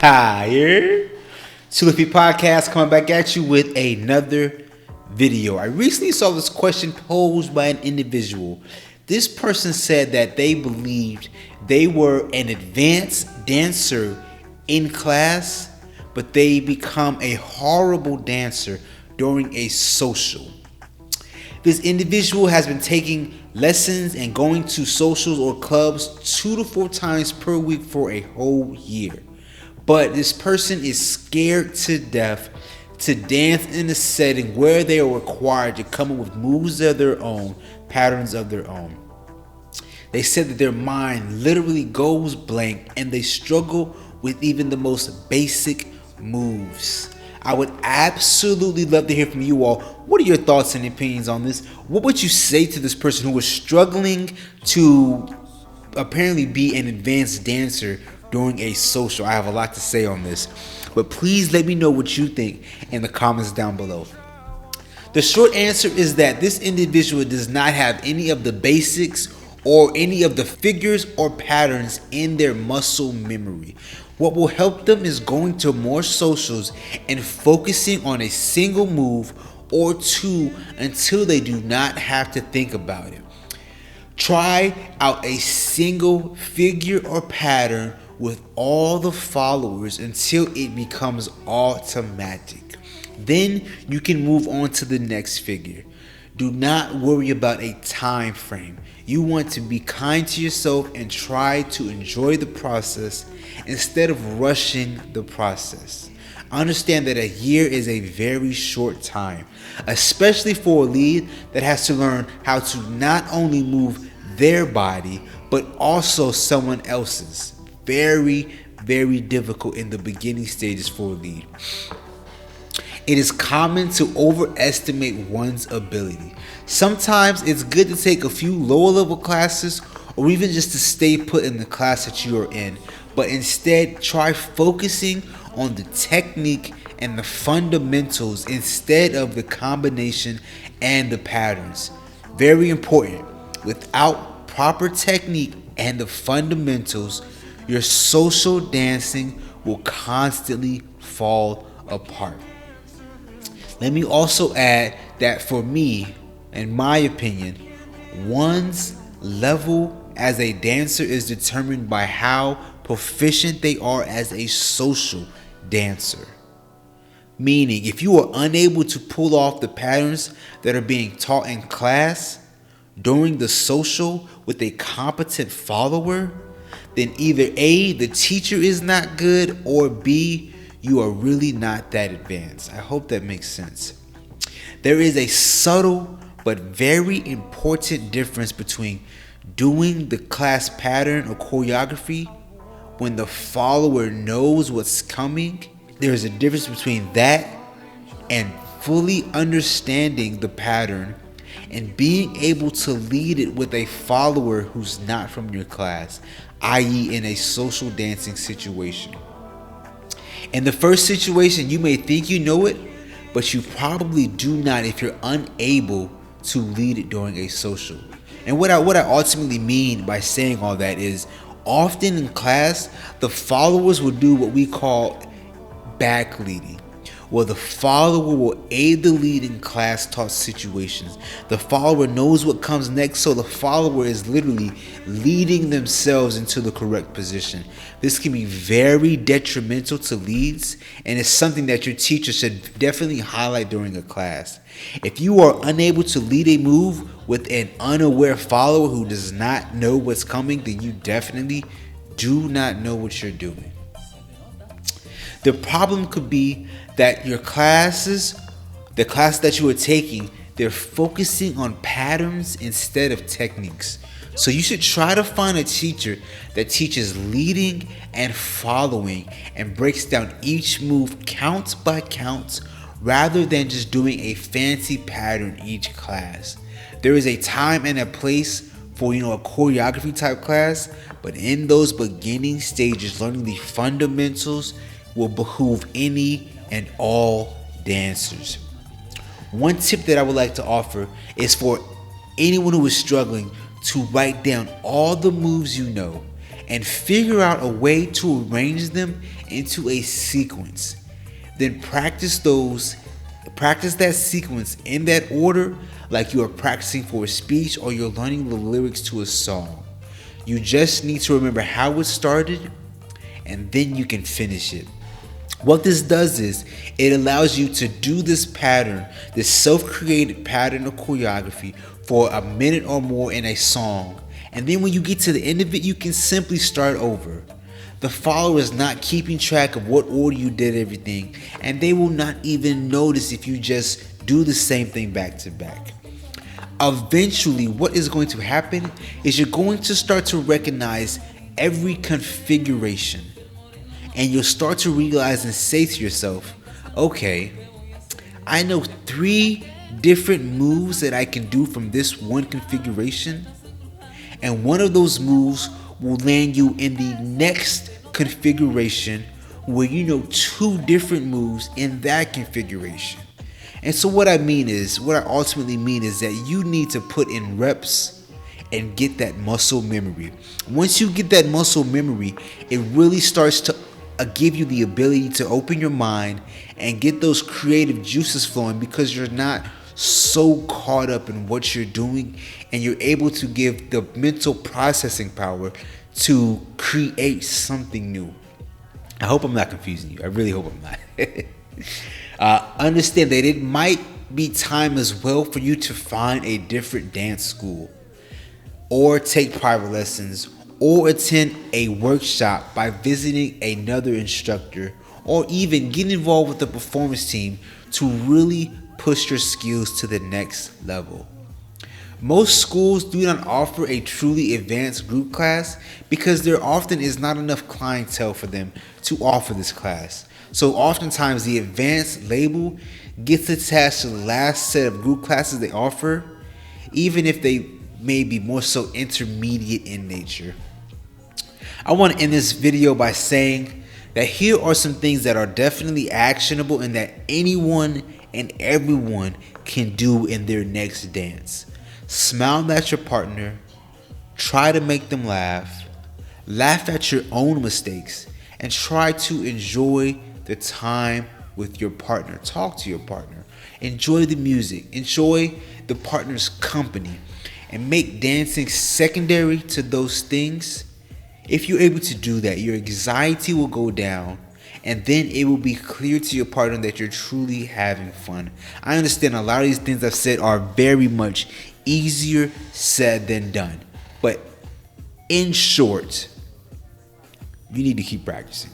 Here, Tulipi Podcast coming back at you with another video. I recently saw this question posed by an individual. This person said that they believed they were an advanced dancer in class, but they become a horrible dancer during a social. This individual has been taking lessons and going to socials or clubs 2 to 4 times per week for a whole year. But this person is scared to death to dance in a setting where they are required to come up with moves of their own, patterns of their own. They said that their mind literally goes blank and they struggle with even the most basic moves. I would absolutely love to hear from you all. What are your thoughts and opinions on this? What would you say to this person who was struggling to apparently be an advanced dancer during a social? I have a lot to say on this, but please let me know what you think in the comments down below. The short answer is that this individual does not have any of the basics or any of the figures or patterns in their muscle memory. What will help them is going to more socials and focusing on a single move or two until they do not have to think about it. Try out a single figure or pattern with all the followers until it becomes automatic. Then you can move on to the next figure. Do not worry about a time frame. You want to be kind to yourself and try to enjoy the process instead of rushing the process. Understand that a year is a very short time, especially for a lead that has to learn how to not only move their body, but also someone else's. Very, very difficult in the beginning stages for a lead. It is common to overestimate one's ability. Sometimes it's good to take a few lower level classes or even just to stay put in the class that you are in, but instead try focusing on the technique and the fundamentals instead of the combination and the patterns. Very important. Without proper technique and the fundamentals, your social dancing will constantly fall apart. Let me also add that for me, in my opinion, one's level as a dancer is determined by how proficient they are as a social dancer. Meaning, if you are unable to pull off the patterns that are being taught in class during the social with a competent follower, then either A, the teacher is not good, or B, you are really not that advanced. I hope that makes sense. There is a subtle but very important difference between doing the class pattern or choreography when the follower knows what's coming. There is a difference between that and fully understanding the pattern and being able to lead it with a follower who's not from your class, i.e. in a social dancing situation. In the first situation, you may think you know it, but you probably do not if you're unable to lead it during a social. And what I ultimately mean by saying all that is, often in class, the followers will do what we call back leading, where the follower will aid the lead in class taught situations. The follower knows what comes next, so the follower is literally leading themselves into the correct position. This can be very detrimental to leads, and it's something that your teacher should definitely highlight during a class. If you are unable to lead a move with an unaware follower who does not know what's coming, then you definitely do not know what you're doing. The problem could be that your classes, the class that you are taking, they're focusing on patterns instead of techniques. So you should try to find a teacher that teaches leading and following and breaks down each move count by count rather than just doing a fancy pattern each class. There is a time and a place for, a choreography type class, but in those beginning stages, learning the fundamentals will behoove any and all dancers. One tip that I would like to offer is for anyone who is struggling to write down all the moves you know and figure out a way to arrange them into a sequence. Then practice that sequence in that order, like you are practicing for a speech or you're learning the lyrics to a song. You just need to remember how it started, and then you can finish it. What this does is it allows you to do this pattern, this self-created pattern of choreography for a minute or more in a song. And then when you get to the end of it, you can simply start over. The follower is not keeping track of what order you did everything, and they will not even notice if you just do the same thing back to back. Eventually, what is going to happen is you're going to start to recognize every configuration, and you'll start to realize and say to yourself, okay, I know 3 different moves that I can do from this one configuration, and one of those moves will land you in the next configuration where you know 2 different moves in that configuration. And so what I ultimately mean is that you need to put in reps and get that muscle memory. Once you get that muscle memory, it really starts to give you the ability to open your mind and get those creative juices flowing, because you're not so caught up in what you're doing, and you're able to give the mental processing power to create something new. I hope I'm not confusing you. I really hope I'm not. Understand that it might be time as well for you to find a different dance school, or take private lessons, or attend a workshop by visiting another instructor, or even get involved with the performance team to really push your skills to the next level. Most schools do not offer a truly advanced group class because there often is not enough clientele for them to offer this class. So oftentimes the advanced label gets attached to the last set of group classes they offer, even if they may be more so intermediate in nature. I want to end this video by saying that here are some things that are definitely actionable and that anyone and everyone can do in their next dance. Smile at your partner, try to make them laugh at your own mistakes, and try to enjoy the time with your partner. Talk to your partner, enjoy the music, enjoy the partner's company, and make dancing secondary to those things. If you're able to do that, your anxiety will go down, and then it will be clear to your partner that you're truly having fun. I understand a lot of these things I've said are very much easier said than done, but in short, you need to keep practicing.